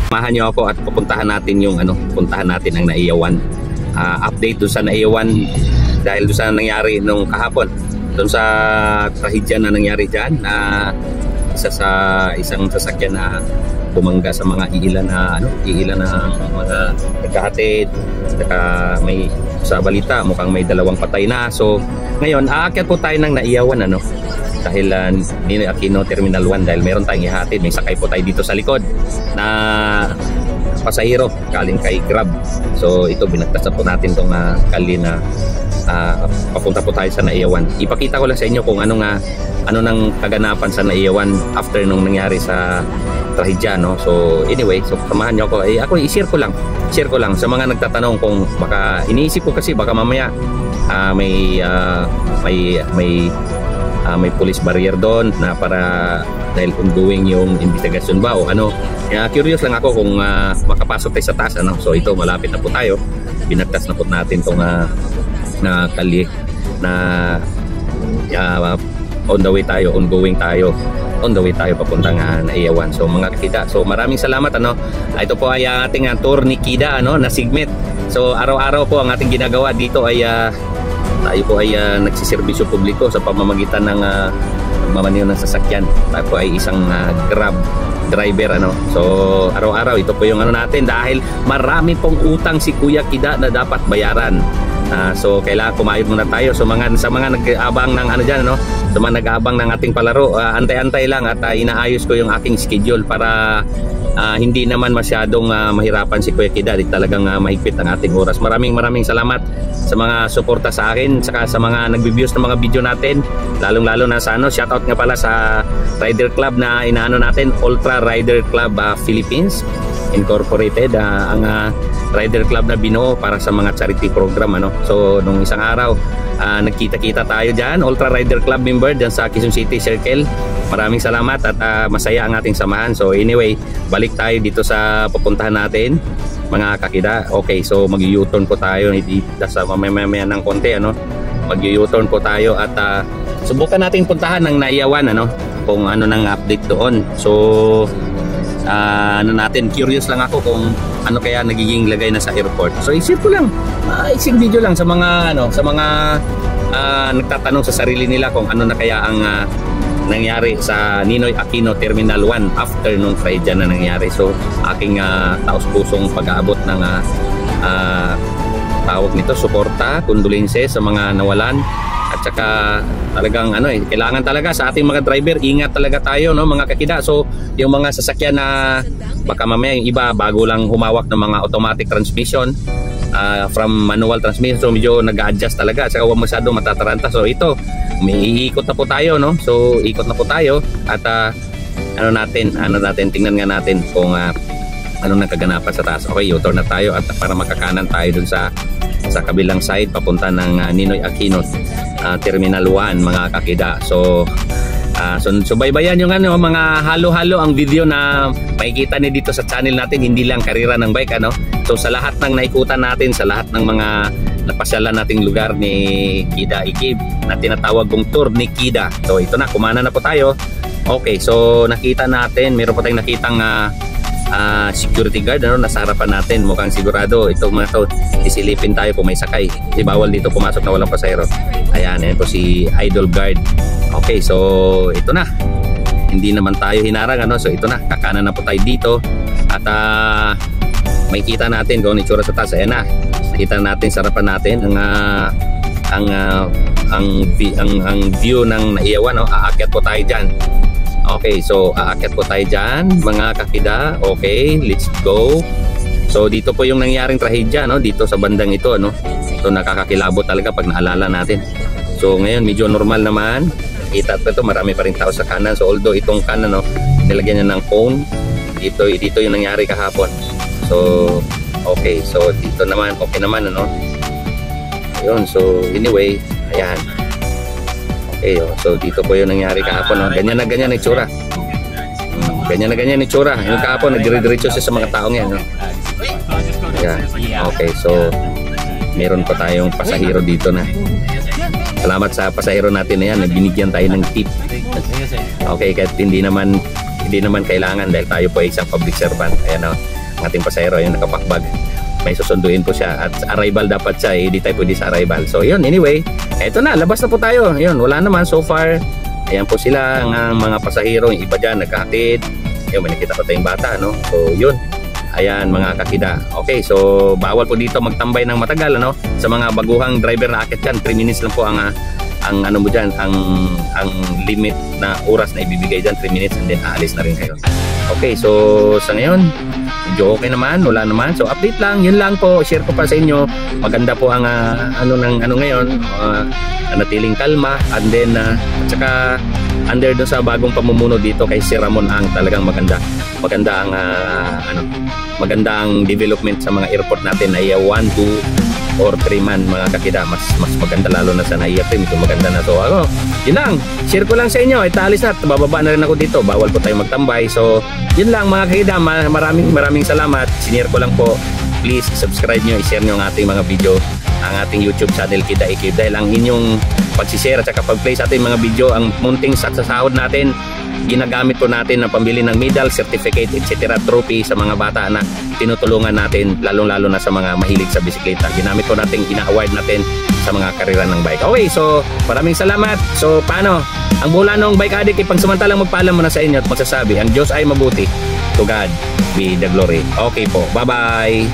Samahan niyo ako at pupuntahan natin yung puntahan natin ang Naiyawan. Update doon sa Naiyawan dahil doon sa nangyari nung kahapon. Doon sa trahedya na nangyari diyan na isang sasakyan na bumangga sa mga iilan na mga nagkahatid. May sa balita mukhang may 2 patay na. So ngayon aakyat po tayo ng Naiyawan dahil Ninoy Aquino Terminal 1 dahil meron tayong ihatid. May sakay po tayo dito sa likod na pasahero galing kay Grab. So ito binagtas po natin tong kali na papunta po tayo sa Naiyawan. Ipakita ko lang sa inyo kung ano nang kaganapan sa Naiyawan after nung nangyari sa trahedya, no? So anyway, so samahan niyo ako. Ako i-share ko lang sa mga nagtatanong kung baka iniisip ko kasi baka mamaya may police barrier doon na para dahil ongoing yung investigasyon ba o ano. Curious lang ako kung makapasok tayo sa taas, So ito malapit na po tayo. Binagtas na po natin tong na kali na ongoing tayo papuntang Naiyawan. So mga kakida, so maraming salamat ito po ay ating tour ni Kida na segment. So araw-araw po ang ating ginagawa dito ay tayo po ay nagsiservisyo publiko sa pamamagitan ng magmamaneho ng sasakyan. Tayo po ay isang Grab driver So araw-araw ito po yung natin dahil marami pong utang si Kuya Kida na dapat bayaran. So kailangan kumayod muna tayo. So sa mga nag-aabang ng sa mga nag-aabang ng ating palaro, antay-antay lang at inaayos ko yung aking schedule para hindi naman masyadong mahirapan si Kuya Kida. Talagang mahigpit ang ating oras. Maraming salamat sa mga suporta sa akin, saka sa mga nagbi-views ng mga video natin, lalong-lalo na sa shoutout nga pala sa Rider Club na inaano natin, Ultra Rider Club Philippines Incorporated, ang Rider Club na binuo para sa mga charity program So nung isang araw nagkita-kita tayo diyan, Ultra Rider Club member diyan sa Quezon City Circle. Maraming salamat at masaya ang ating samahan. So anyway, balik tayo dito sa pupuntahan natin mga kakida. Okay, so mag-u-turn po tayo dito sa mamaya ng konti mag-u-turn po tayo at subukan nating puntahan ng Naiyawan kung nang update doon. So curious lang ako kung kaya nagiging lagay na sa airport. So isip ko lang, isip video lang sa mga nagtatanong sa sarili nila kung na kaya ang nangyari sa Ninoy Aquino Terminal 1 after nung tragedy na nangyari. So aking taos-pusong pag-aabot ng tawag nito, suporta, kondolense sa mga nawalan. At saka talagang kailangan talaga sa ating mga driver, ingat talaga tayo mga kakida. So yung mga sasakyan na baka mamaya yung iba bago lang humawak ng mga automatic transmission, from manual transmission, so medyo nag-adjust talaga, saka huwag masyado matataranta. So ito, may iikot na po tayo so ikot na po tayo at tingnan nga natin kung nang kaganapan sa taas. Okay, u-turn na tayo at para makakanan tayo dun sa kabilang side papunta ng Ninoy Aquino Terminal 1 mga kakida. So baybayan yung mga halo-halo ang video na makikita ni dito sa channel natin, hindi lang karera ng bike So sa lahat ng naikutan natin, sa lahat ng mga napasyalan nating lugar ni Kida Ikib na tinatawag kong tour ni Kida. So ito na, kumana na po tayo. Okay, so nakita natin, meron po tayong nakitang security guard nasa harapan natin. Mukhang sigurado itong mga to isilipin tayo kung may sakay. Kasi bawal dito pumasok na walang pasahero. Ayan po si Idol Guard. Okay, so ito na, hindi naman tayo hinarang so ito na, kakanan na po tayo dito at may kita natin kung itsura sa taas. Ayan na, nakita natin sa harapan natin ang view ng Naiyawan. Aakyat po tayo dyan. Okay, so aakyat po tayo dyan mga kakida. Okay, let's go. So dito po yung nangyaring trahedya dito sa bandang ito So nakakakilabot talaga pag naalala natin. So ngayon medyo normal naman. Kita po ito, marami pa rin tao sa kanan. So although itong kanan nilagyan niya ng cone, dito yung nangyari kahapon. So okay, so dito naman okay naman Ayun, so anyway, ayan. Okay, so dito po yung nangyari kahapon. Ganyan na ganyan ang itsura. Ganyan na ganyan ang itsura. Yung kahapon nagdire-diretso siya sa mga taong yan. Ayan. Okay, so meron pa tayong pasahero dito na. Salamat sa pasahero natin na yan, binigyan tayo ng tip. Okay, kahit hindi naman kailangan dahil tayo po ay isang public servant. Ayan ang ating pasahero, yung nakapakbag. May susunduin po siya at arrival dapat siya, hindi tayo pwede sa arrival. So yun, anyway, eto na, labas na po tayo. Yun, wala naman so far. Ayan po sila ang mga pasahero, yung iba dyan nagkahatid. Yun, may nakita ko tayong bata, no? So yun, ayan mga kakida. Okay, so bawal po dito magtambay ng matagal, ano? Sa mga baguhang driver na akit dyan, 3 minutes lang po ang ano mo dyan, ang limit na oras na ibibigay dyan, 3 minutes, and then aalis na rin kayo. Okay, so sa ngayon, medyo okay naman, wala naman. So update lang, yun lang po, share ko pa sa inyo. Maganda po ang ano ngayon, natiling kalma, and then at saka under doon sa bagong pamumuno dito kay Sir Ramon ang talagang maganda ang maganda ang development sa mga airport natin ay 1, 2 or 3 man mga kakida, mas maganda lalo na sa NAIA medyo maganda na. So yun lang, share ko lang sa inyo, italis na, bababa na rin ako dito, bawal po tayo magtambay. So yun lang mga kakida, maraming salamat, sinare ko lang po. Please subscribe nyo, i-share nyo ang ating mga video, ang ating YouTube channel Kida Ikib, dahil ang inyong pag-share at saka pag-play sa ating mga video, ang munting sa sahod natin, ginagamit po natin na pambili ng medal, certificate, etc. trophy sa mga bata na tinutulungan natin, lalong-lalo na sa mga mahilig sa bisikleta. Ginamit po natin, ina-award natin sa mga karera ng bike. Okay, so maraming salamat. So paano? Ang Bulanong Bike Addict, ipagsamantalang magpaalam muna sa inyo at magsasabi, ang Diyos ay mabuti. To God be the glory. Okay po, bye-bye.